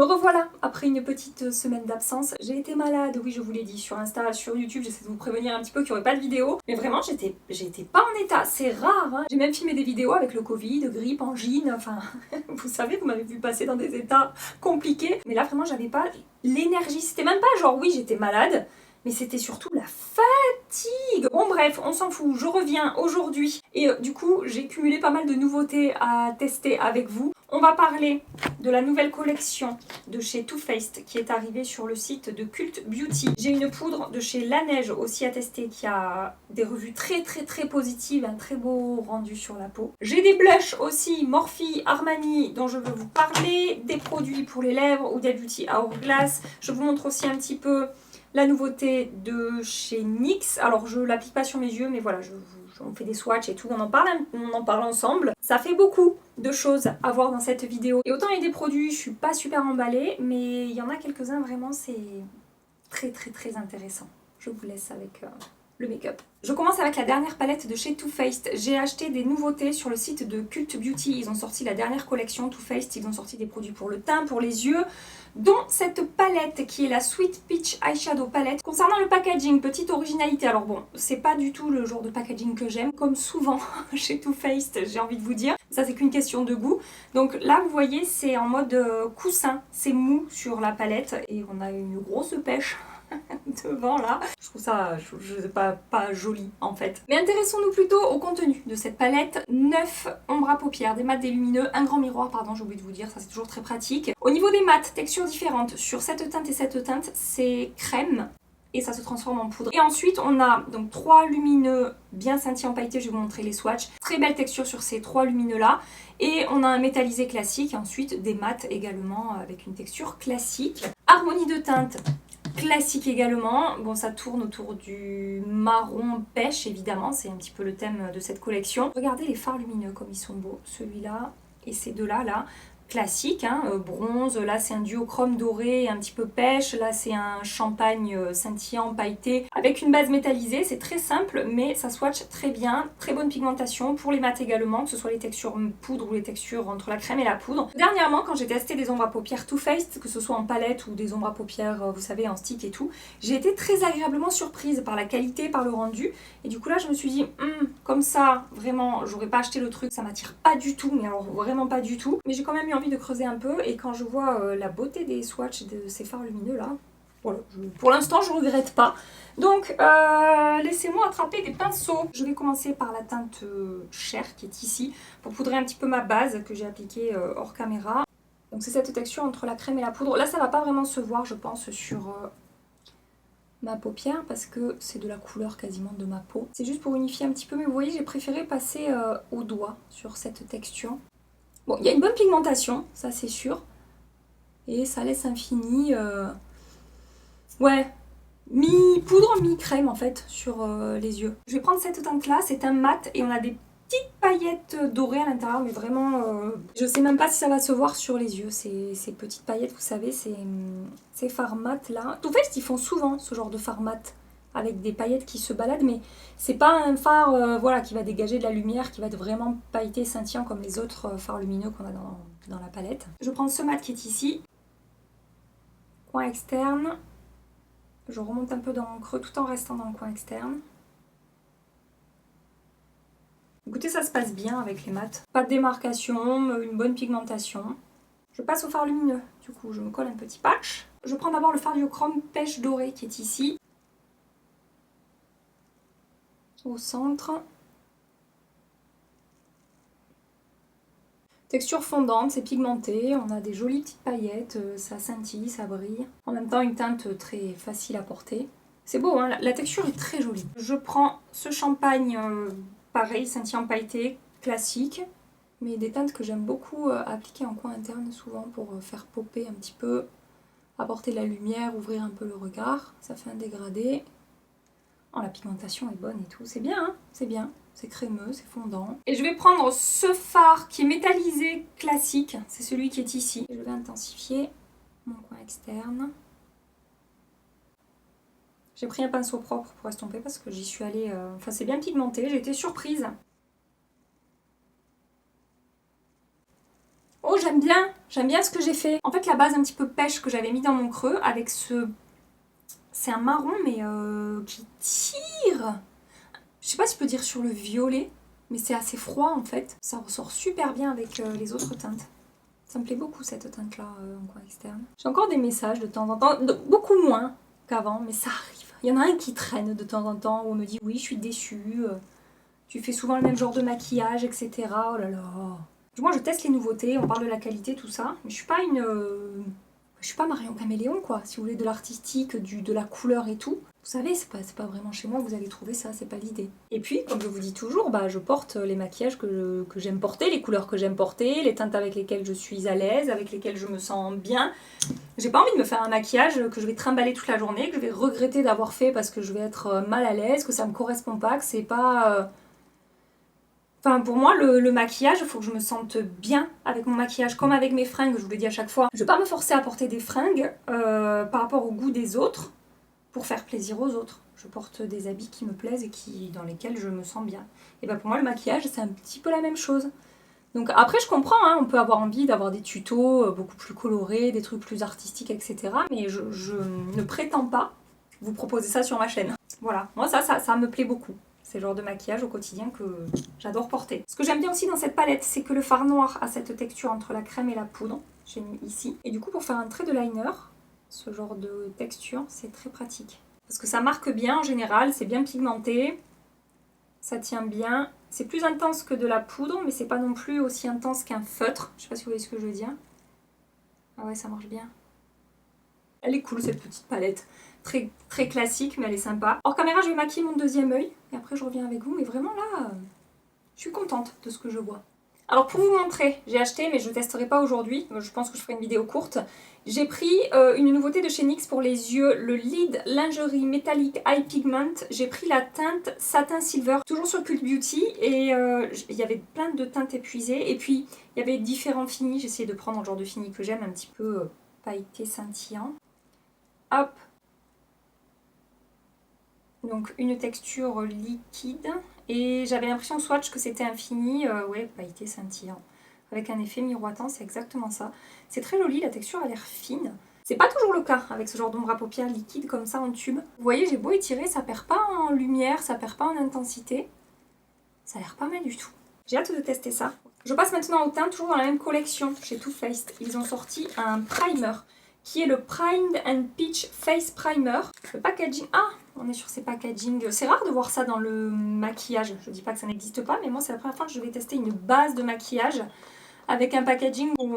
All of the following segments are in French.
Me revoilà après une petite semaine d'absence. J'ai été malade, oui je vous l'ai dit, sur Insta, sur YouTube, j'essaie de vous prévenir un petit peu qu'il n'y aurait pas de vidéo. Mais vraiment j'étais pas en état, c'est rare hein. J'ai même filmé des vidéos avec le Covid, grippe, angine, enfin vous savez, vous m'avez vu passer dans des états compliqués. Mais là vraiment j'avais pas l'énergie, c'était même pas genre oui j'étais malade, mais c'était surtout la fatigue. Bon bref, on s'en fout, je reviens aujourd'hui et du coup j'ai cumulé pas mal de nouveautés à tester avec vous. On va parler de la nouvelle collection de chez Too Faced qui est arrivée sur le site de Cult Beauty. J'ai une poudre de chez La Neige aussi à tester qui a des revues très positives, un très beau rendu sur la peau. J'ai des blushs aussi Morphe, Armani dont je veux vous parler, des produits pour les lèvres ou des Beauty Hourglass. Je vous montre aussi un petit peu la nouveauté de chez NYX. Alors je l'applique pas sur mes yeux mais voilà, on fait des swatchs et tout, on en parle ensemble. Ça fait beaucoup de choses à voir dans cette vidéo. Et autant il y a des produits, je suis pas super emballée, mais il y en a quelques-uns vraiment, c'est très intéressant. Je vous laisse avec le make-up. Je commence avec la dernière palette de chez Too Faced. J'ai acheté des nouveautés sur le site de Cult Beauty. Ils ont sorti la dernière collection Too Faced. Ils ont sorti des produits pour le teint, pour les yeux, dont cette palette qui est la Sweet Peach Eyeshadow Palette. Concernant le packaging, petite originalité. Alors bon, c'est pas du tout le genre de packaging que j'aime, comme souvent chez Too Faced, j'ai envie de vous dire. Ça, c'est qu'une question de goût. Donc là, vous voyez, c'est en mode coussin. C'est mou sur la palette et on a une grosse pêche devant là. Je trouve ça pas joli en fait. Mais intéressons-nous plutôt au contenu de cette palette. 9 ombres à paupières, des mats, des lumineux, un grand miroir, pardon, j'ai oublié de vous dire, ça c'est toujours très pratique. Au niveau des mats, textures différentes. Sur cette teinte et cette teinte, c'est crème. Et ça se transforme en poudre. Et ensuite, on a donc 3 lumineux bien scintillants pailletés. Je vais vous montrer les swatchs. Très belle texture sur ces 3 lumineux-là. Et on a un métallisé classique. Et ensuite, des mats également avec une texture classique. Harmonie de teinte classique également. Bon, ça tourne autour du marron pêche, évidemment. C'est un petit peu le thème de cette collection. Regardez les fards lumineux comme ils sont beaux. Celui-là et ces deux-là, là. Classique, hein, bronze, là c'est un duochrome doré, un petit peu pêche, là c'est un champagne scintillant pailleté avec une base métallisée, c'est très simple mais ça swatch très bien, très bonne pigmentation pour les mats également, que ce soit les textures poudre ou les textures entre la crème et la poudre. Dernièrement quand j'ai testé des ombres à paupières Too Faced, que ce soit en palette ou des ombres à paupières vous savez en stick et tout, j'ai été très agréablement surprise par la qualité, par le rendu et du coup là je me suis dit comme ça vraiment j'aurais pas acheté le truc, ça m'attire pas du tout, mais alors vraiment pas du tout, mais j'ai quand même eu envie de creuser un peu et quand je vois la beauté des swatchs de ces fards lumineux là, voilà, pour l'instant je regrette pas. Donc laissez-moi attraper des pinceaux. Je vais commencer par la teinte Cher qui est ici pour poudrer un petit peu ma base que j'ai appliquée hors caméra. Donc c'est cette texture entre la crème et la poudre. Là ça va pas vraiment se voir je pense sur ma paupière parce que c'est de la couleur quasiment de ma peau. C'est juste pour unifier un petit peu mais vous voyez j'ai préféré passer au doigt sur cette texture. Bon, il y a une bonne pigmentation, ça c'est sûr. Et ça laisse un fini, ouais, mi-poudre, mi-crème en fait, sur les yeux. Je vais prendre cette teinte-là, c'est un mat et on a des petites paillettes dorées à l'intérieur, mais vraiment, je sais même pas si ça va se voir sur les yeux, ces petites paillettes, vous savez, ces fards mat là. Too Faced, ils font souvent ce genre de fard mat avec des paillettes qui se baladent, mais c'est pas un fard voilà, qui va dégager de la lumière, qui va être vraiment pailleté, scintillant comme les autres fards lumineux qu'on a dans la palette. Je prends ce mat qui est ici, coin externe, je remonte un peu dans mon creux tout en restant dans le coin externe. Écoutez, ça se passe bien avec les mats. Pas de démarcation, une bonne pigmentation. Je passe au fard lumineux, du coup je me colle un petit patch. Je prends d'abord le fard duochrome pêche doré qui est ici. Au centre. Texture fondante, c'est pigmenté, on a des jolies petites paillettes, ça scintille, ça brille. En même temps une teinte très facile à porter. C'est beau, hein, la texture est très jolie. Je prends ce champagne, pareil, scintillant pailleté, classique. Mais des teintes que j'aime beaucoup appliquer en coin interne souvent pour faire popper un petit peu, apporter de la lumière, ouvrir un peu le regard. Ça fait un dégradé. Oh, la pigmentation est bonne et tout, c'est bien, hein, c'est bien. C'est crémeux, c'est fondant. Et je vais prendre ce fard qui est métallisé classique. C'est celui qui est ici. Je vais intensifier mon coin externe. J'ai pris un pinceau propre pour estomper parce que j'y suis allée... Enfin, c'est bien pigmenté, j'ai été surprise. Oh, j'aime bien ce que j'ai fait. En fait, la base un petit peu pêche que j'avais mis dans mon creux avec ce... C'est un marron, mais qui tire. Je sais pas si je peux dire sur le violet, mais c'est assez froid en fait. Ça ressort super bien avec les autres teintes. Ça me plaît beaucoup cette teinte-là en coin externe. J'ai encore des messages de temps en temps, beaucoup moins qu'avant, mais ça arrive. Il y en a un qui traîne de temps en temps où on me dit oui, je suis déçue, tu fais souvent le même genre de maquillage, etc. Oh là là. Moi, je teste les nouveautés, on parle de la qualité, tout ça, mais je suis pas je suis pas Marion Caméléon, quoi. Si vous voulez de l'artistique, de la couleur et tout. Vous savez, c'est pas vraiment chez moi que vous allez trouver ça, c'est pas l'idée. Et puis, comme je vous dis toujours, je porte les maquillages que j'aime porter, les couleurs que j'aime porter, les teintes avec lesquelles je suis à l'aise, avec lesquelles je me sens bien. J'ai pas envie de me faire un maquillage que je vais trimballer toute la journée, que je vais regretter d'avoir fait parce que je vais être mal à l'aise, que ça me correspond pas, que c'est pas... Enfin, pour moi, le maquillage, il faut que je me sente bien avec mon maquillage, comme avec mes fringues, je vous le dis à chaque fois. Je vais pas me forcer à porter des fringues par rapport au goût des autres pour faire plaisir aux autres. Je porte des habits qui me plaisent et dans lesquels je me sens bien. Et pour moi, le maquillage, c'est un petit peu la même chose. Donc après, je comprends, hein, on peut avoir envie d'avoir des tutos beaucoup plus colorés, des trucs plus artistiques, etc. Mais je ne prétends pas vous proposer ça sur ma chaîne. Voilà, moi ça me plaît beaucoup. C'est le genre de maquillage au quotidien que j'adore porter. Ce que j'aime bien aussi dans cette palette, c'est que le fard noir a cette texture entre la crème et la poudre. J'ai mis ici. Et du coup, pour faire un trait de liner, ce genre de texture, c'est très pratique. Parce que ça marque bien en général, c'est bien pigmenté, ça tient bien. C'est plus intense que de la poudre, mais c'est pas non plus aussi intense qu'un feutre. Je sais pas si vous voyez ce que je veux dire. Ah ouais, ça marche bien. Elle est cool cette petite palette. Très, très classique, mais elle est sympa. Hors caméra, je vais maquiller mon deuxième œil. Et après, je reviens avec vous. Mais vraiment là, je suis contente de ce que je vois. Alors pour vous montrer, j'ai acheté, mais je ne testerai pas aujourd'hui. Je pense que je ferai une vidéo courte. J'ai pris une nouveauté de chez NYX pour les yeux. Le Lid Lingerie Metallic Eye Pigment. J'ai pris la teinte Satin Silver. Toujours sur Cult Beauty. Et il y avait plein de teintes épuisées. Et puis, il y avait différents finis. J'ai essayé de prendre le genre de fini que j'aime, un petit peu pailleté, scintillant. Hop. Donc une texture liquide. Et j'avais l'impression au swatch que c'était un fini, ouais, pailleté scintillant. Avec un effet miroitant, c'est exactement ça. C'est très joli, la texture a l'air fine. C'est pas toujours le cas avec ce genre d'ombre à paupières liquide comme ça en tube. Vous voyez, j'ai beau étirer, ça perd pas en lumière, ça perd pas en intensité. Ça a l'air pas mal du tout. J'ai hâte de tester ça. Je passe maintenant au teint, toujours dans la même collection chez Too Faced. Ils ont sorti un primer qui est le Primed and Peach Face Primer. Le packaging... Ah, on est sur ces packaging. C'est rare de voir ça dans le maquillage. Je dis pas que ça n'existe pas, mais moi c'est la première fois que je vais tester une base de maquillage avec un packaging où...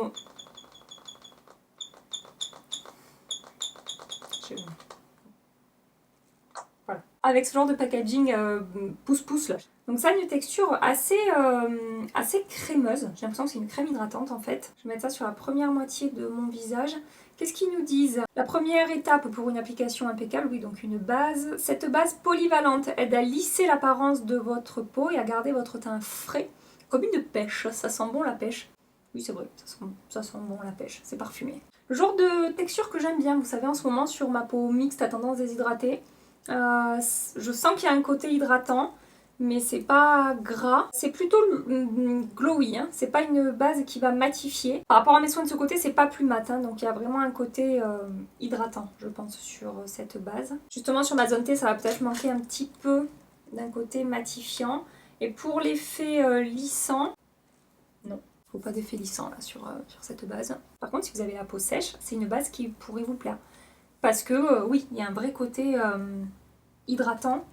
Voilà. Avec ce genre de packaging pouce-pouce là. Donc ça a une texture assez crémeuse. J'ai l'impression que c'est une crème hydratante en fait. Je vais mettre ça sur la première moitié de mon visage. Qu'est-ce qu'ils nous disent? La première étape pour une application impeccable, oui, donc une base. Cette base polyvalente aide à lisser l'apparence de votre peau et à garder votre teint frais, comme une pêche. Ça sent bon la pêche. Oui, c'est vrai, ça sent bon la pêche, c'est parfumé. Le genre de texture que j'aime bien, vous savez, en ce moment sur ma peau mixte à tendance déshydratée, je sens qu'il y a un côté hydratant, mais c'est pas gras. C'est plutôt glowy, hein. C'est pas une base qui va matifier. Par rapport à mes soins de ce côté, c'est pas plus mat, hein. Donc il y a vraiment un côté hydratant, je pense, sur cette base. Justement, sur ma zone T, ça va peut-être manquer un petit peu d'un côté matifiant. Et pour l'effet lissant, non. Faut pas d'effet lissant là sur cette base. Par contre, si vous avez la peau sèche, c'est une base qui pourrait vous plaire. Parce que oui, il y a un vrai côté hydratant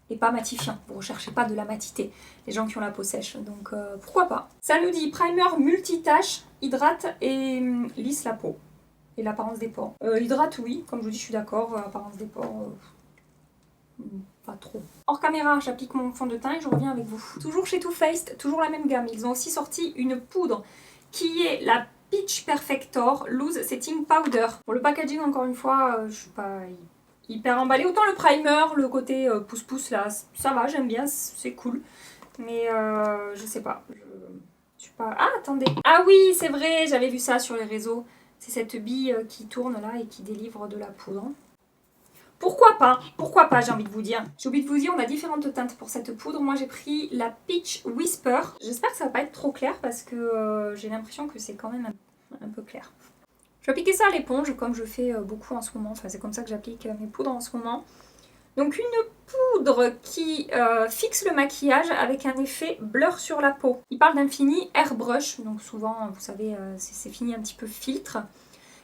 et pas matifiant. Vous recherchez pas de la matité, les gens qui ont la peau sèche. Donc pourquoi pas. Ça nous dit primer multitâche, hydrate et lisse la peau. Et l'apparence des pores. Hydrate, oui, comme je vous dis, je suis d'accord. Apparence des pores, pas trop. Hors caméra, j'applique mon fond de teint et je reviens avec vous. Toujours chez Too Faced, toujours la même gamme. Ils ont aussi sorti une poudre qui est la Peach Perfector Loose Setting Powder. Pour le packaging, encore une fois, je suis pas hyper emballée. Autant le primer, le côté pouce-pouce là, ça va, j'aime bien, c'est cool. Mais je sais pas, je suis pas... Ah, attendez. Ah oui, c'est vrai, j'avais vu ça sur les réseaux. C'est cette bille qui tourne là et qui délivre de la poudre. Pourquoi pas? Pourquoi pas, j'ai envie de vous dire. J'ai oublié de vous dire, on a différentes teintes pour cette poudre. Moi, j'ai pris la Peach Whisper. J'espère que ça va pas être trop clair parce que j'ai l'impression que c'est quand même un peu clair. Je vais appliquer ça à l'éponge comme je fais beaucoup en ce moment. Enfin, c'est comme ça que j'applique mes poudres en ce moment. Donc une poudre qui fixe le maquillage avec un effet blur sur la peau. Il parle d'un fini airbrush, donc souvent, vous savez, c'est fini un petit peu filtre,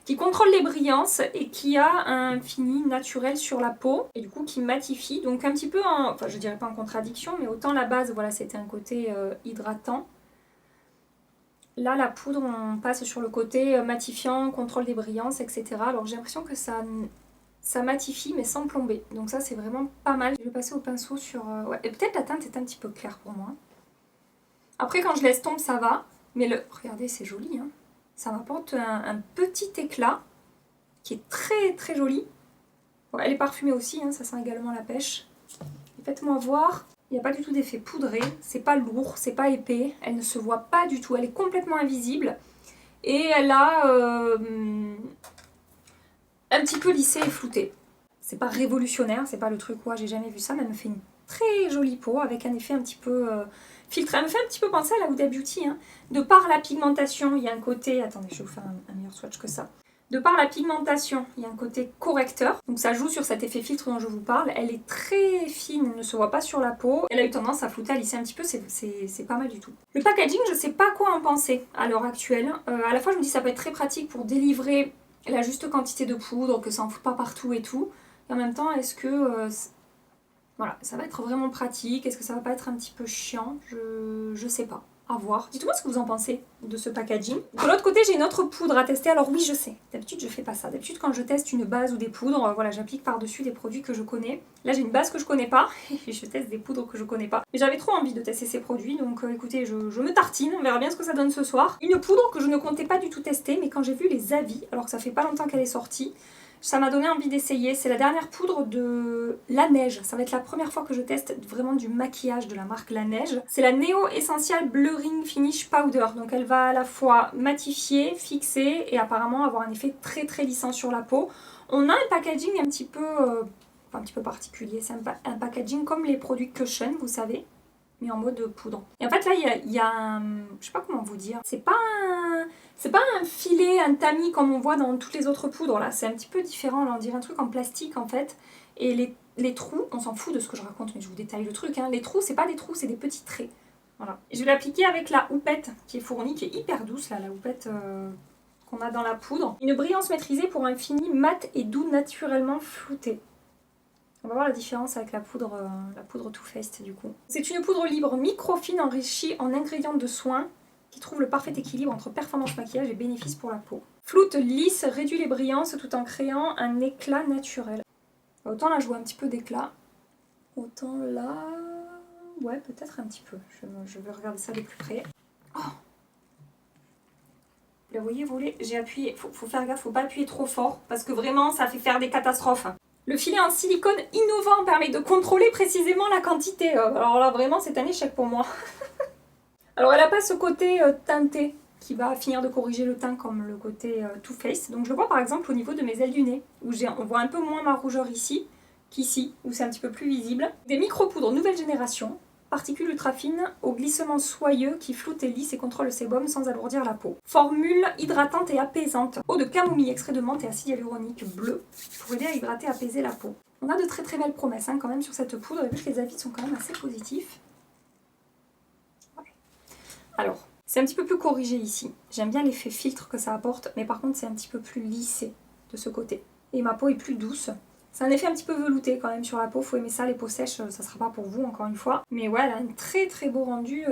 qui contrôle les brillances et qui a un fini naturel sur la peau et du coup qui matifie, donc un petit peu enfin je dirais pas en contradiction, mais autant la base, voilà, c'était un côté hydratant. Là, la poudre, on passe sur le côté matifiant, contrôle des brillances, etc. Alors j'ai l'impression que ça matifie mais sans plomber. Donc ça, c'est vraiment pas mal. Je vais passer au pinceau sur... ouais. Et peut-être la teinte est un petit peu claire pour moi. Après, quand je laisse tomber, ça va. Mais regardez, c'est joli. Hein. Ça m'apporte un petit éclat qui est très très joli. Bon, elle est parfumée aussi, hein, ça sent également la pêche. Faites-moi voir. Il n'y a pas du tout d'effet poudré, c'est pas lourd, c'est pas épais, elle ne se voit pas du tout, elle est complètement invisible. Et elle a un petit peu lissé et flouté. C'est pas révolutionnaire, c'est pas le truc, j'ai jamais vu ça, mais elle me fait une très jolie peau avec un effet un petit peu filtré. Elle me fait un petit peu penser à la Huda Beauty. Hein. De par la pigmentation, il y a un côté... Attendez, je vais vous faire un meilleur swatch que ça. De par la pigmentation, il y a un côté correcteur. Donc ça joue sur cet effet filtre dont je vous parle. Elle est très fine, elle ne se voit pas sur la peau. Elle a eu tendance à flouter, à lisser un petit peu, c'est pas mal du tout. Le packaging, je sais pas quoi en penser à l'heure actuelle. À la fois, je me dis que ça peut être très pratique pour délivrer la juste quantité de poudre, que ça en fout pas partout et tout. Et en même temps, est-ce que... voilà, ça va être vraiment pratique. Est-ce que ça va pas être un petit peu chiant? Je sais pas. À voir. Dites-moi ce que vous en pensez de ce packaging. De l'autre côté, j'ai une autre poudre à tester. Alors oui, je sais. D'habitude, je fais pas ça. D'habitude, quand je teste une base ou des poudres, voilà, j'applique par-dessus des produits que je connais. Là, j'ai une base que je connais pas et je teste des poudres que je connais pas. Mais j'avais trop envie de tester ces produits, donc écoutez, je me tartine. On verra bien ce que ça donne ce soir. Une poudre que je ne comptais pas du tout tester, mais quand j'ai vu les avis, alors que ça fait pas longtemps qu'elle est sortie, ça m'a donné envie d'essayer. C'est la dernière poudre de La Neige. Ça va être la première fois que je teste vraiment du maquillage de la marque La Neige. C'est la Neo Essential Blurring Finish Powder. Donc elle va à la fois matifier, fixer et apparemment avoir un effet très très lissant sur la peau. On a un packaging un petit peu particulier. C'est un packaging comme les produits Cushion, vous savez, mais en mode poudre. Et en fait là, il y a un... je sais pas comment vous dire. C'est pas un filet, un tamis comme on voit dans toutes les autres poudres là, c'est un petit peu différent là, on dirait un truc en plastique en fait. Et les trous, on s'en fout de ce que je raconte mais je vous détaille le truc, hein. Les trous c'est pas des trous, c'est des petits traits. Voilà. Et je vais l'appliquer avec la houppette qui est fournie, qui est hyper douce là, la houppette qu'on a dans la poudre. Une brillance maîtrisée pour un fini mat et doux naturellement flouté. On va voir la différence avec la poudre Too Faced du coup. C'est une poudre libre microfine enrichie en ingrédients de soins qui trouve le parfait équilibre entre performance maquillage et bénéfices pour la peau. Floute lisse, réduit les brillances tout en créant un éclat naturel. Autant là je vois un petit peu d'éclat, autant là... ouais, peut-être un petit peu. Je vais regarder ça de plus près. Oh, vous la voyez voler? J'ai appuyé, faut faire gaffe, faut pas appuyer trop fort parce que vraiment ça fait faire des catastrophes. Le filet en silicone innovant permet de contrôler précisément la quantité. Alors là vraiment c'est un échec pour moi. Alors elle n'a pas ce côté teinté qui va finir de corriger le teint comme le côté Too Faced. Donc je le vois par exemple au niveau de mes ailes du nez, où on voit un peu moins ma rougeur ici qu'ici, où c'est un petit peu plus visible. Des micro-poudres nouvelle génération, particules ultra fines au glissement soyeux qui floutent et lisse et contrôle le sébum sans alourdir la peau. Formule hydratante et apaisante. Eau de camomille, extrait de menthe et acide hyaluronique bleu pour aider à hydrater et apaiser la peau. On a de très très belles promesses quand même sur cette poudre, et vu que les avis sont quand même assez positifs. Alors, c'est un petit peu plus corrigé ici. J'aime bien l'effet filtre que ça apporte, mais par contre c'est un petit peu plus lissé de ce côté. Et ma peau est plus douce. C'est un effet un petit peu velouté quand même sur la peau, faut aimer ça, les peaux sèches, ça sera pas pour vous encore une fois. Mais ouais, elle a un très très beau rendu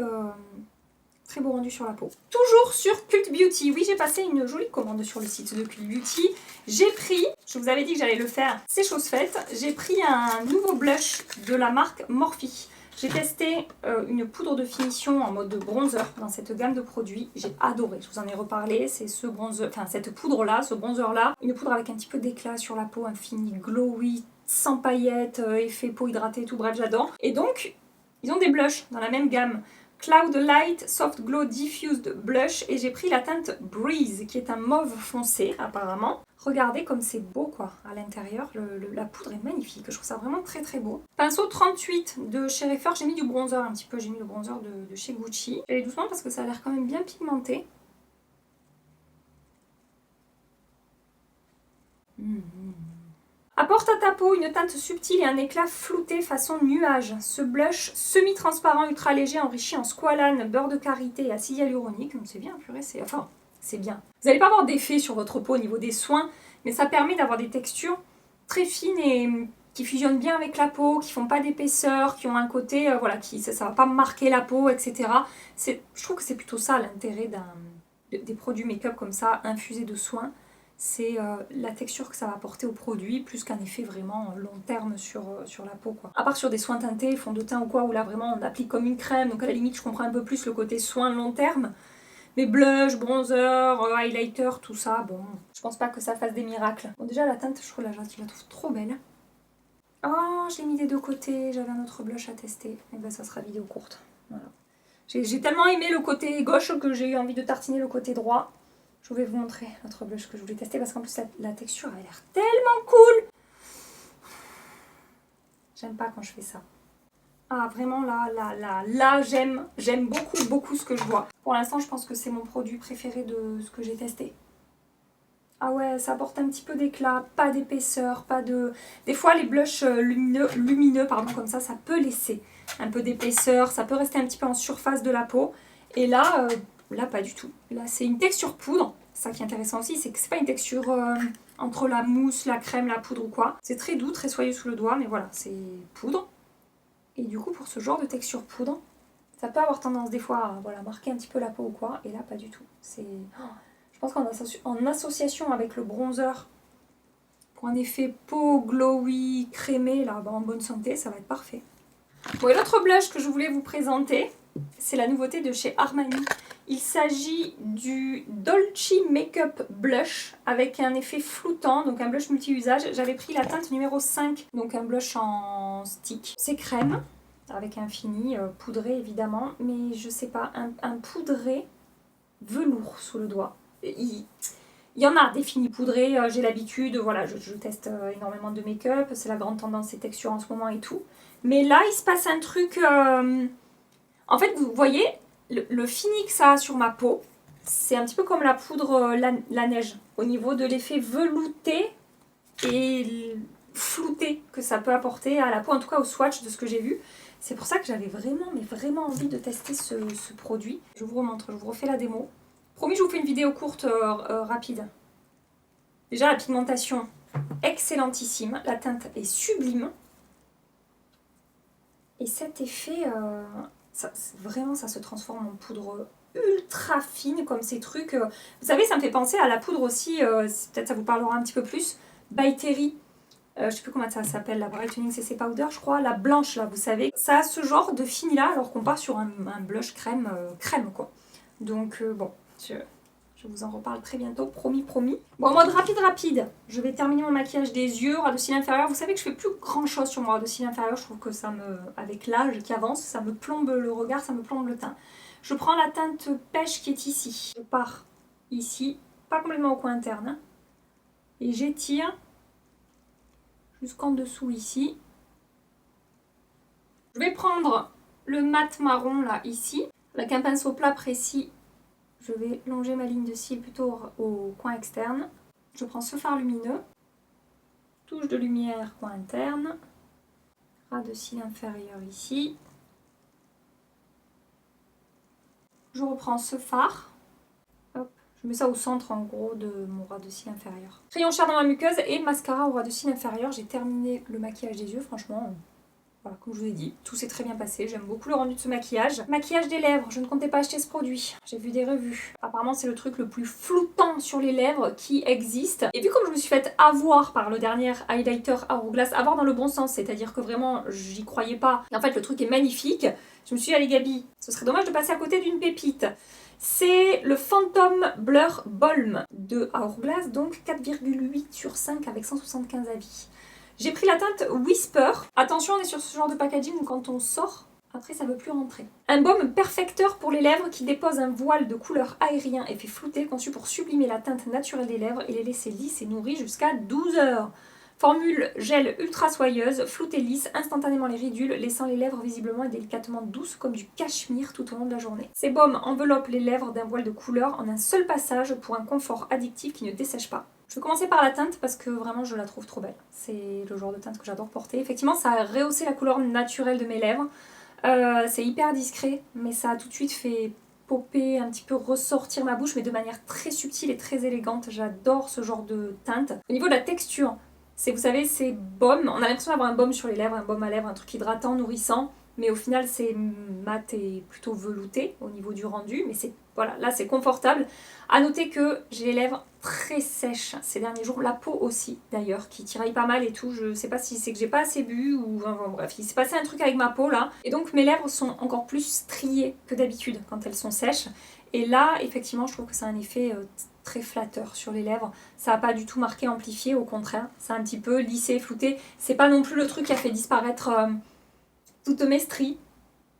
sur la peau. Toujours sur Cult Beauty, oui j'ai passé une jolie commande sur le site de Cult Beauty. J'ai pris, je vous avais dit que j'allais le faire, c'est chose faite, j'ai pris un nouveau blush de la marque Morphe. J'ai testé une poudre de finition en mode bronzer dans cette gamme de produits. J'ai adoré, je vous en ai reparlé. C'est ce bronzer, enfin cette poudre-là, ce bronzer-là. Une poudre avec un petit peu d'éclat sur la peau, un fini glowy, sans paillettes, effet peau hydratée et tout. Bref, j'adore. Et donc, ils ont des blushs dans la même gamme. Cloud Light Soft Glow Diffused Blush. Et j'ai pris la teinte Breeze, qui est un mauve foncé apparemment. Regardez comme c'est beau quoi, à l'intérieur, la poudre est magnifique, je trouve ça vraiment très très beau. Pinceau 38 de chez Refer, j'ai mis du bronzer un petit peu, j'ai mis le bronzer de chez Gucci. Je vais aller doucement parce que ça a l'air quand même bien pigmenté. Apporte à ta peau une teinte subtile et un éclat flouté façon nuage. Ce blush semi-transparent ultra léger enrichi en squalane, beurre de karité et acide hyaluronique. C'est bien, purée, c'est bien. Vous n'allez pas avoir d'effet sur votre peau au niveau des soins, mais ça permet d'avoir des textures très fines et qui fusionnent bien avec la peau, qui font pas d'épaisseur, qui ont un côté, voilà, ça va pas marquer la peau, etc. Je trouve que c'est plutôt ça l'intérêt des produits make-up comme ça, infusés de soins. C'est la texture que ça va apporter au produit, plus qu'un effet vraiment long terme sur la peau, quoi. À part sur des soins teintés, fond de teint ou quoi, où là vraiment on applique comme une crème, donc à la limite je comprends un peu plus le côté soin long terme. Mais blush, bronzer, highlighter, tout ça, bon, je pense pas que ça fasse des miracles. Bon, déjà la teinte, je trouve la trouve trop belle. Oh, je l'ai mis des deux côtés, j'avais un autre blush à tester. Et ben ça sera vidéo courte. Voilà. J'ai tellement aimé le côté gauche que j'ai eu envie de tartiner le côté droit. Je vais vous montrer notre blush que je voulais tester parce qu'en plus la texture a l'air tellement cool. J'aime pas quand je fais ça. Ah vraiment là j'aime beaucoup ce que je vois. Pour l'instant je pense que c'est mon produit préféré de ce que j'ai testé. Ah ouais, ça apporte un petit peu d'éclat, pas d'épaisseur, pas de... Des fois les blushs lumineux pardon, comme ça peut laisser un peu d'épaisseur, ça peut rester un petit peu en surface de la peau. Et là, là pas du tout. Là c'est une texture poudre. Ça qui est intéressant aussi, c'est que c'est pas une texture entre la mousse, la crème, la poudre ou quoi. C'est très doux, très soyeux sous le doigt, mais voilà, c'est poudre. Et du coup pour ce genre de texture poudre, ça peut avoir tendance des fois à voilà, marquer un petit peu la peau ou quoi. Et là pas du tout. C'est... Je pense qu'en association avec le bronzer, pour un effet peau glowy, crémé, là, en bonne santé, ça va être parfait. Bon, et l'autre blush que je voulais vous présenter, c'est la nouveauté de chez Armani. Il s'agit du Dolce Makeup Blush avec un effet floutant, donc un blush multi-usage. J'avais pris la teinte numéro 5, donc un blush en stick. C'est crème, avec un fini poudré évidemment, mais je sais pas, un poudré velours sous le doigt. Il y en a des finis poudrés, j'ai l'habitude, voilà, je teste énormément de make-up, c'est la grande tendance, ces textures en ce moment et tout. Mais là, il se passe un truc... En fait, vous voyez, le fini que ça a sur ma peau, c'est un petit peu comme la poudre la neige, au niveau de l'effet velouté et flouté que ça peut apporter à la peau, en tout cas au swatch de ce que j'ai vu. C'est pour ça que j'avais vraiment envie de tester ce produit. Je vous remontre, je vous refais la démo. Promis, je vous fais une vidéo courte, rapide. Déjà, la pigmentation, excellentissime. La teinte est sublime. Et cet effet, vraiment, ça se transforme en poudre ultra fine, comme ces trucs... vous savez, ça me fait penser à la poudre aussi, peut-être ça vous parlera un petit peu plus, By Terry. Je sais plus comment ça s'appelle, la Brightening CC Powder, je crois. La blanche, là, vous savez. Ça a ce genre de fini-là, alors qu'on part sur un blush crème, quoi. Donc, bon... Je vous en reparle très bientôt, promis. Bon, en mode rapide, je vais terminer mon maquillage des yeux, ras de cils inférieur. Vous savez que je fais plus grand chose sur mon ras de cils inférieur. Je trouve que ça avec l'âge qui avance, ça me plombe le regard, ça me plombe le teint. Je prends la teinte pêche qui est ici. Je pars ici, pas complètement au coin interne. Hein, et j'étire jusqu'en dessous ici. Je vais prendre le mat marron là, ici, avec un pinceau plat précis. Je vais longer ma ligne de cils plutôt au coin externe. Je prends ce fard lumineux, touche de lumière, coin interne, ras de cils inférieur ici. Je reprends ce fard, hop, je mets ça au centre en gros de mon ras de cils inférieur. Crayon chair dans ma muqueuse et mascara au ras de cils inférieur. J'ai terminé le maquillage des yeux, franchement... Voilà, comme je vous ai dit, tout s'est très bien passé. J'aime beaucoup le rendu de ce maquillage. Maquillage des lèvres, je ne comptais pas acheter ce produit. J'ai vu des revues. Apparemment, c'est le truc le plus floutant sur les lèvres qui existe. Et vu comme je me suis fait avoir par le dernier highlighter Hourglass, avoir dans le bon sens, c'est-à-dire que vraiment, j'y croyais pas. Et en fait, le truc est magnifique. Je me suis dit, allez Gabi, ce serait dommage de passer à côté d'une pépite. C'est le Phantom Blur Balm de Hourglass, donc 4,8 sur 5 avec 175 avis. J'ai pris la teinte Whisper. Attention, on est sur ce genre de packaging où quand on sort Après, ça veut plus rentrer. Un baume perfecteur pour les lèvres qui dépose un voile de couleur aérien effet flouté conçu pour sublimer la teinte naturelle des lèvres et les laisser lisses et nourries jusqu'à 12 heures. Formule gel ultra soyeuse, floute et lisse instantanément les ridules, laissant les lèvres visiblement et délicatement douces comme du cachemire tout au long de la journée. Ces baumes enveloppent les lèvres d'un voile de couleur en un seul passage pour un confort addictif qui ne dessèche pas. Je vais commencer par la teinte parce que vraiment je la trouve trop belle. C'est le genre de teinte que j'adore porter. Effectivement, ça a rehaussé la couleur naturelle de mes lèvres. C'est hyper discret, mais ça a tout de suite fait popper, un petit peu ressortir ma bouche, mais de manière très subtile et très élégante. J'adore ce genre de teinte. Au niveau de la texture, vous savez, ces baumes, on a l'impression d'avoir un baume sur les lèvres, un baume à lèvres, un truc hydratant, nourrissant, mais au final c'est mat et plutôt velouté au niveau du rendu, mais voilà, là c'est confortable. À noter que j'ai les lèvres très sèches ces derniers jours, la peau aussi d'ailleurs, qui tiraille pas mal et tout. Je sais pas si c'est que j'ai pas assez bu ou enfin, bref, il s'est passé un truc avec ma peau là. Et donc mes lèvres sont encore plus striées que d'habitude quand elles sont sèches. Et là, effectivement, je trouve que c'est un effet très flatteur sur les lèvres. Ça n'a pas du tout marqué, amplifié, au contraire. C'est un petit peu lissé, flouté. C'est pas non plus le truc qui a fait disparaître toutes mes stries.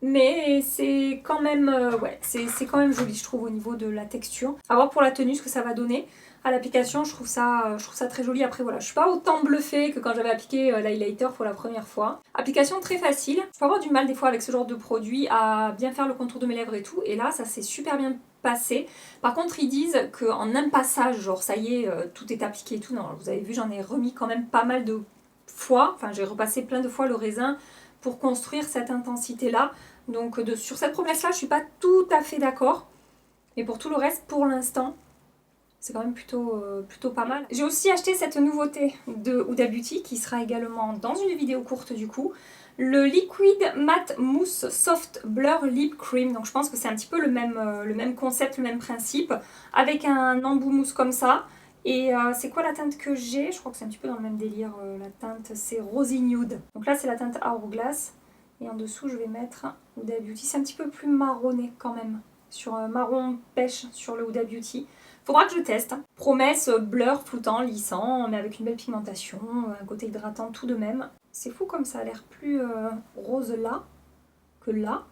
Mais c'est quand même c'est quand même joli, je trouve, au niveau de la texture. À voir pour la tenue ce que ça va donner. À l'application, je trouve ça très joli. Après voilà, je suis pas autant bluffée que quand j'avais appliqué l'highlighter pour la première fois. Application très facile. Je peux avoir du mal des fois avec ce genre de produit à bien faire le contour de mes lèvres et tout. Et là, ça s'est super bien passé. Par contre, ils disent qu'en un passage, genre ça y est, tout est appliqué et tout. Non, vous avez vu, j'en ai remis quand même pas mal de fois. Enfin, j'ai repassé plein de fois le raisin pour construire cette intensité-là. Donc sur cette promesse-là, je suis pas tout à fait d'accord. Mais pour tout le reste, pour l'instant, c'est quand même plutôt pas mal. J'ai aussi acheté cette nouveauté de Huda Beauty qui sera également dans une vidéo courte du coup. Le Liquid Matte Mousse Soft Blur Lip Cream. Donc je pense que c'est un petit peu le même concept, le même principe. Avec un embout mousse comme ça. Et c'est quoi la teinte que j'ai? Je crois que c'est un petit peu dans le même délire. La teinte, c'est Rosy Nude. Donc là, c'est la teinte Hourglass. Et en dessous, je vais mettre Huda Beauty. C'est un petit peu plus marronné quand même. Sur marron pêche sur le Huda Beauty. Faudra que je teste. Promesse blur, floutant, lissant, mais avec une belle pigmentation, un côté hydratant tout de même. C'est fou comme ça a l'air plus rose là que là,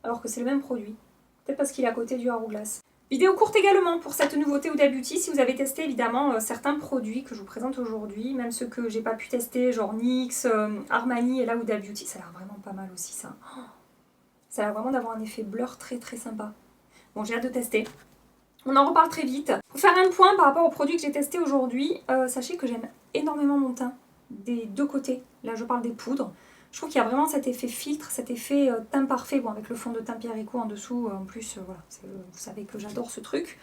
alors que c'est le même produit. Peut-être parce qu'il est à côté du Hourglass. Vidéo courte également pour cette nouveauté Huda Beauty. Si vous avez testé évidemment certains produits que je vous présente aujourd'hui, même ceux que j'ai pas pu tester, genre NYX, Armani et là Huda Beauty, ça a l'air vraiment pas mal aussi ça. Ça a l'air vraiment d'avoir un effet blur très très sympa. Bon, j'ai hâte de tester. On en reparle très vite. Pour faire un point par rapport aux produits que j'ai testés aujourd'hui, sachez que j'aime énormément mon teint des deux côtés. Là, je parle des poudres. Je trouve qu'il y a vraiment cet effet filtre, cet effet teint parfait, bon, avec le fond de teint Pierre & Co en dessous. En plus, voilà, vous savez que j'adore ce truc.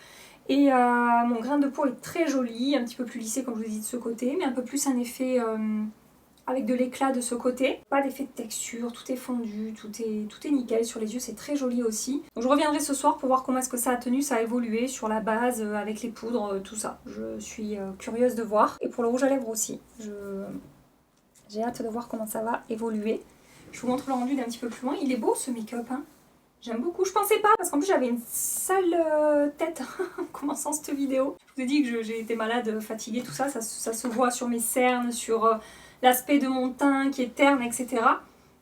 Et mon grain de peau est très joli, un petit peu plus lissé comme je vous ai dit de ce côté, mais un peu plus un effet avec de l'éclat de ce côté. Pas d'effet de texture, tout est fondu, tout est nickel. Sur les yeux, c'est très joli aussi. Donc je reviendrai ce soir pour voir comment est-ce que ça a tenu, ça a évolué sur la base, avec les poudres, tout ça. Je suis curieuse de voir. Et pour le rouge à lèvres aussi. J'ai hâte de voir comment ça va évoluer. Je vous montre le rendu d'un petit peu plus loin. Il est beau ce make-up, hein. J'aime beaucoup. Je pensais pas, parce qu'en plus j'avais une sale tête en commençant cette vidéo. Je vous ai dit que j'ai été malade, fatiguée, tout ça. Ça se voit sur mes cernes, sur l'aspect de mon teint qui est terne, etc.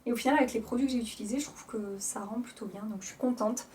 Et au final, avec les produits que j'ai utilisés, je trouve que ça rend plutôt bien. Donc je suis contente.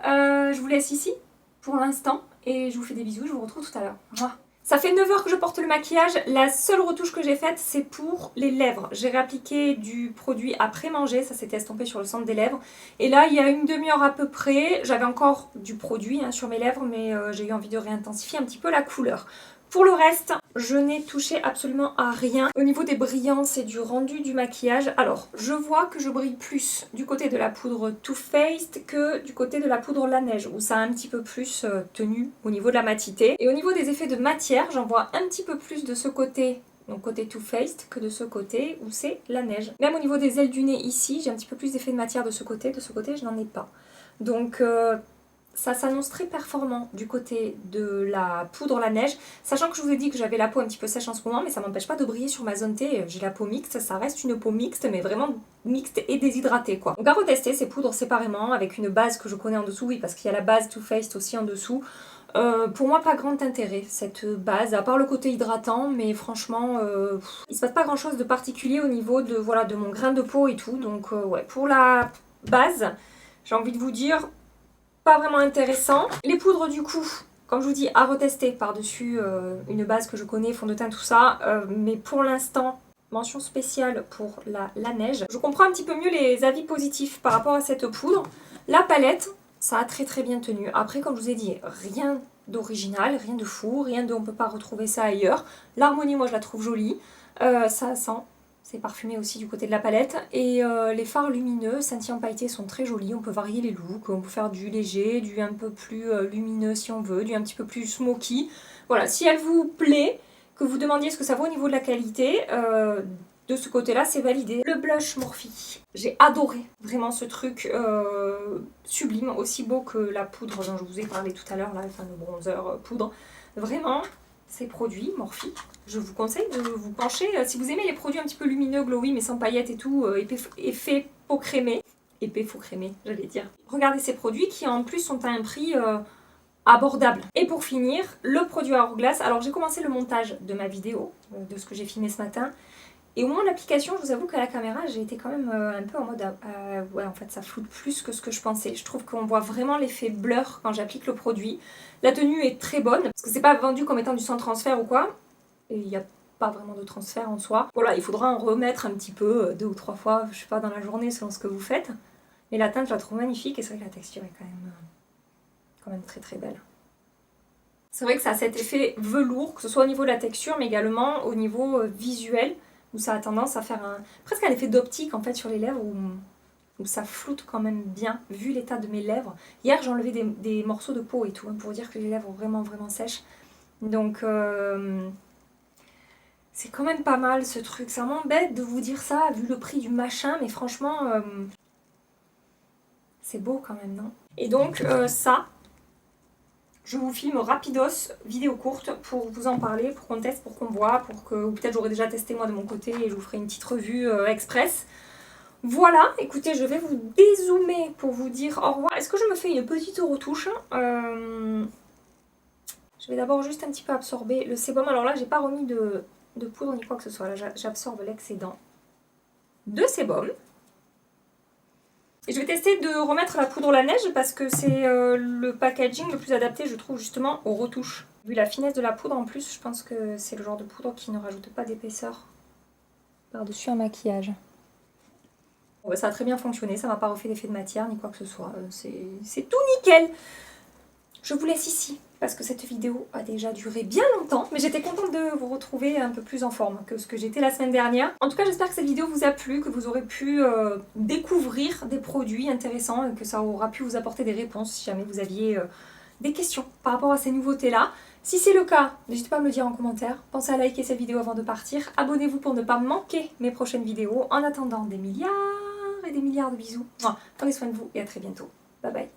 Je vous laisse ici pour l'instant. Et je vous fais des bisous. Je vous retrouve tout à l'heure. Mouah. Ça fait 9 heures que je porte le maquillage. La seule retouche que j'ai faite, c'est pour les lèvres. J'ai réappliqué du produit après manger. Ça s'était estompé sur le centre des lèvres. Et là, il y a une demi-heure à peu près, j'avais encore du produit sur mes lèvres, mais j'ai eu envie de réintensifier un petit peu la couleur. Pour le reste, je n'ai touché absolument à rien. Au niveau des brillances et du rendu du maquillage, alors, je vois que je brille plus du côté de la poudre Too Faced que du côté de la poudre La Neige, où ça a un petit peu plus tenu au niveau de la matité. Et au niveau des effets de matière, j'en vois un petit peu plus de ce côté, donc côté Too Faced, que de ce côté où c'est La Neige. Même au niveau des ailes du nez ici, j'ai un petit peu plus d'effet de matière de ce côté je n'en ai pas. Donc ça s'annonce très performant du côté de la poudre La Neige, sachant que je vous ai dit que j'avais la peau un petit peu sèche en ce moment, mais ça m'empêche pas de briller sur ma zone T. J'ai la peau mixte, ça reste une peau mixte, mais vraiment mixte et déshydratée quoi. Donc à retester ces poudres séparément, avec une base que je connais en dessous, oui, parce qu'il y a la base Too Faced aussi en dessous. Pour moi, pas grand intérêt cette base, à part le côté hydratant, mais franchement, il se passe pas grand chose de particulier au niveau de, voilà, de mon grain de peau et tout. Donc ouais, pour la base, j'ai envie de vous dire, pas vraiment intéressant. Les poudres du coup, comme je vous dis, à retester par-dessus une base que je connais, fond de teint, tout ça. Mais pour l'instant, mention spéciale pour la neige. Je comprends un petit peu mieux les avis positifs par rapport à cette poudre. La palette, ça a très très bien tenu. Après, comme je vous ai dit, rien d'original, rien de fou, rien de on peut pas retrouver ça ailleurs. L'harmonie, moi je la trouve jolie. Ça sent, c'est parfumé aussi du côté de la palette. Et les fards lumineux, scintillants pailletés sont très jolis. On peut varier les looks, on peut faire du léger, du un peu plus lumineux si on veut, du un petit peu plus smoky. Voilà, si elle vous plaît, que vous demandiez ce que ça vaut au niveau de la qualité, de ce côté-là, c'est validé. Le blush Morphe, j'ai adoré vraiment ce truc sublime, aussi beau que la poudre dont je vous ai parlé tout à l'heure, le fameux bronzer poudre. Vraiment, ces produits Morphe, je vous conseille de vous pencher, si vous aimez les produits un petit peu lumineux, glowy, mais sans paillettes et tout, effet peau crémée, épais faux crémé, j'allais dire. Regardez ces produits qui en plus sont à un prix abordable. Et pour finir, le produit Hourglass. Alors j'ai commencé le montage de ma vidéo, de ce que j'ai filmé ce matin. Et au moment de l'application, je vous avoue qu'à la caméra, j'ai été quand même un peu en mode ouais, en fait, ça floute plus que ce que je pensais. Je trouve qu'on voit vraiment l'effet blur quand j'applique le produit. La tenue est très bonne, parce que c'est pas vendu comme étant du sans transfert ou quoi. Et il n'y a pas vraiment de transfert en soi. Voilà, il faudra en remettre un petit peu, 2 ou 3 fois, je sais pas, dans la journée, selon ce que vous faites. Mais la teinte, je la trouve magnifique, et c'est vrai que la texture est quand même très très belle. C'est vrai que ça a cet effet velours, que ce soit au niveau de la texture, mais également au niveau visuel, où ça a tendance à faire presque un effet d'optique en fait sur les lèvres, où ça floute quand même bien, vu l'état de mes lèvres. Hier j'ai enlevé des morceaux de peau et tout, hein, pour dire que les lèvres sont vraiment vraiment sèches. Donc c'est quand même pas mal ce truc. Ça m'embête de vous dire ça, vu le prix du machin, mais franchement, c'est beau quand même, non? Et donc ça, je vous filme rapidos, vidéo courte, pour vous en parler, pour qu'on teste, pour qu'on voit, pour que, ou peut-être j'aurais déjà testé moi de mon côté et je vous ferai une petite revue express. Voilà, écoutez, je vais vous dézoomer pour vous dire au revoir. Est-ce que je me fais une petite retouche? Je vais d'abord juste un petit peu absorber le sébum. Alors là, j'ai pas remis de poudre ni quoi que ce soit. Là, j'absorbe l'excédent de sébum. Et je vais tester de remettre la poudre la neige parce que c'est le packaging le plus adapté, je trouve, justement aux retouches. Vu la finesse de la poudre en plus, je pense que c'est le genre de poudre qui ne rajoute pas d'épaisseur par-dessus un maquillage. Bon, bah, ça a très bien fonctionné, ça m'a pas refait d'effet de matière ni quoi que ce soit. C'est tout nickel. Je vous laisse ici parce que cette vidéo a déjà duré bien longtemps, mais j'étais contente de vous retrouver un peu plus en forme que ce que j'étais la semaine dernière. En tout cas, j'espère que cette vidéo vous a plu, que vous aurez pu découvrir des produits intéressants et que ça aura pu vous apporter des réponses si jamais vous aviez des questions par rapport à ces nouveautés-là. Si c'est le cas, n'hésitez pas à me le dire en commentaire. Pensez à liker cette vidéo avant de partir. Abonnez-vous pour ne pas manquer mes prochaines vidéos. En attendant, des milliards et des milliards de bisous. Prenez soin de vous et à très bientôt. Bye bye.